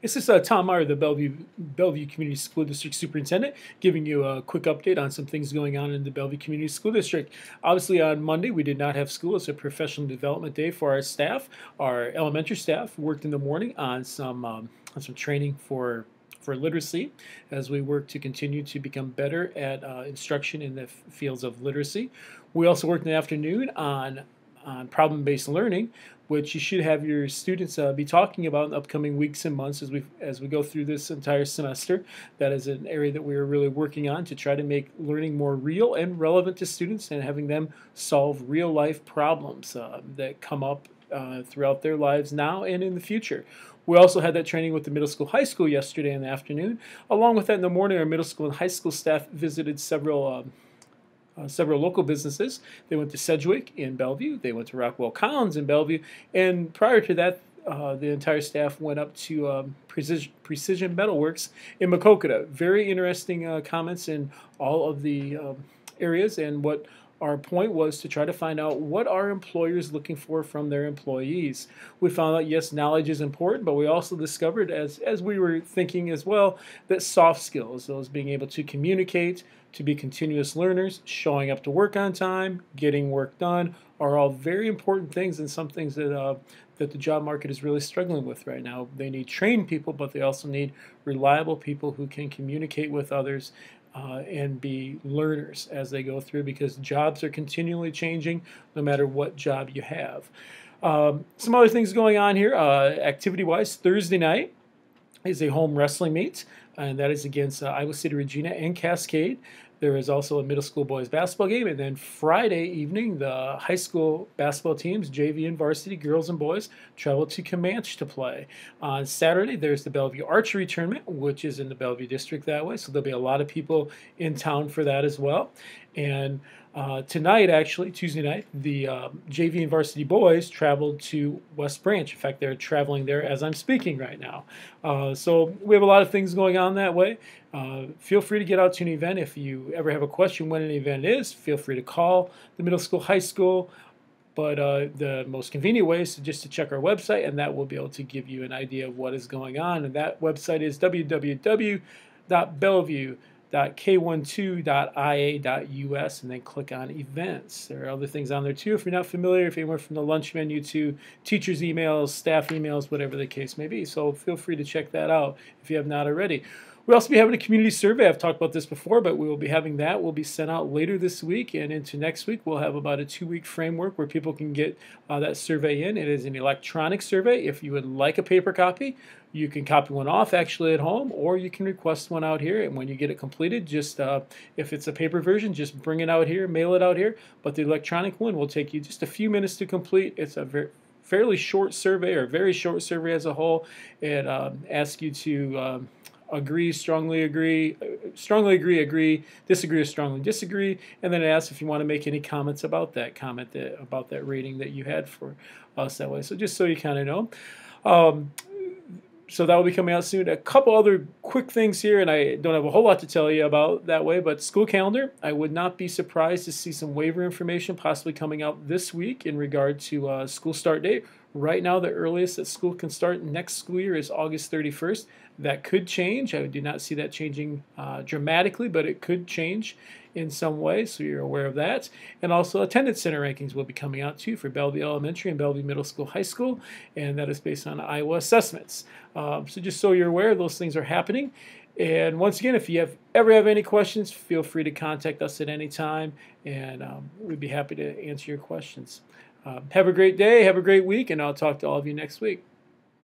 This is Tom Meyer, the Bellevue Community School District Superintendent, giving you a quick update on some things going on in the Bellevue Community School District. Obviously, on Monday, we did not have school. It's a professional development day for our staff. Our elementary staff worked in the morning on some training for literacy as we work to continue to become better at instruction in the fields of literacy. We also worked in the afternoon on problem-based learning, which you should have your students be talking about in the upcoming weeks and months as we go through this entire semester. That is an area that we are really working on to try to make learning more real and relevant to students and having them solve real-life problems that come up throughout their lives now and in the future. We also had that training with the middle school, high school yesterday in the afternoon. Along with that, in the morning, our middle school and high school staff visited several local businesses. They went to Sedgwick in Bellevue. They went to Rockwell Collins in Bellevue. And prior to that, the entire staff went up to Precision Metalworks in Maquoketa. Very interesting comments in all of the areas, and what our point was to try to find out what are employers looking for from their employees. We found out, yes, knowledge is important, but we also discovered, as we were thinking as well, that soft skills, those being able to communicate, to be continuous learners, showing up to work on time, getting work done, are all very important things, and some things that that the job market is really struggling with right now. They need trained people, but they also need reliable people who can communicate with others and be learners as they go through, because jobs are continually changing no matter what job you have. Some other things going on here, activity-wise. Thursday night is a home wrestling meet, and that is against Iowa City Regina and Cascade. There is also a middle school boys basketball game, and then Friday evening, the high school basketball teams, JV and varsity, girls and boys, travel to Comanche to play. On Saturday, there's the Bellevue Archery Tournament, which is in the Bellevue District that way, so there'll be a lot of people in town for that as well. And tonight, actually, Tuesday night, the JV and varsity boys traveled to West Branch. In fact, they're traveling there as I'm speaking right now. So we have a lot of things going on that way. Feel free to get out to an event. If you ever have a question when an event is, feel free to call the middle school, high school. But the most convenient way is just to check our website, and that will be able to give you an idea of what is going on. And that website is www.bellevue.k12.ia.us, and then click on events. There are other things on there too if you're not familiar, if you went from the lunch menu to teachers' emails, staff emails, whatever the case may be. So feel free to check that out if you have not already. We'll also be having a community survey. I've talked about this before, but we will be having that. Will be sent out later this week, and into next week we'll have about a 2-week framework where people can get that survey in. It is an electronic survey. If you would like a paper copy, you can copy one off actually at home, or you can request one out here. And when you get it completed, just if it's a paper version, just bring it out here, mail it out here. But the electronic one will take you just a few minutes to complete. It's a fairly short survey, or very short survey as a whole. It asks you to agree, strongly agree, disagree, or strongly disagree, and then it asks if you want to make any comments about that about that rating that you had for us that way. So just so you kind of know. So that will be coming out soon. A couple other quick things here, and I don't have a whole lot to tell you about that way, but school calendar, I would not be surprised to see some waiver information possibly coming out this week in regard to school start date. Right now, the earliest that school can start next school year is August 31st. That could change. I do not see that changing dramatically, but it could change in some way, so you're aware of that. And also, attendance center rankings will be coming out too for Bellevue Elementary and Bellevue Middle School, High School, and that is based on Iowa assessments. So just so you're aware, those things are happening. And once again, if you ever have any questions, feel free to contact us at any time, and we'd be happy to answer your questions. Have a great day, have a great week, and I'll talk to all of you next week.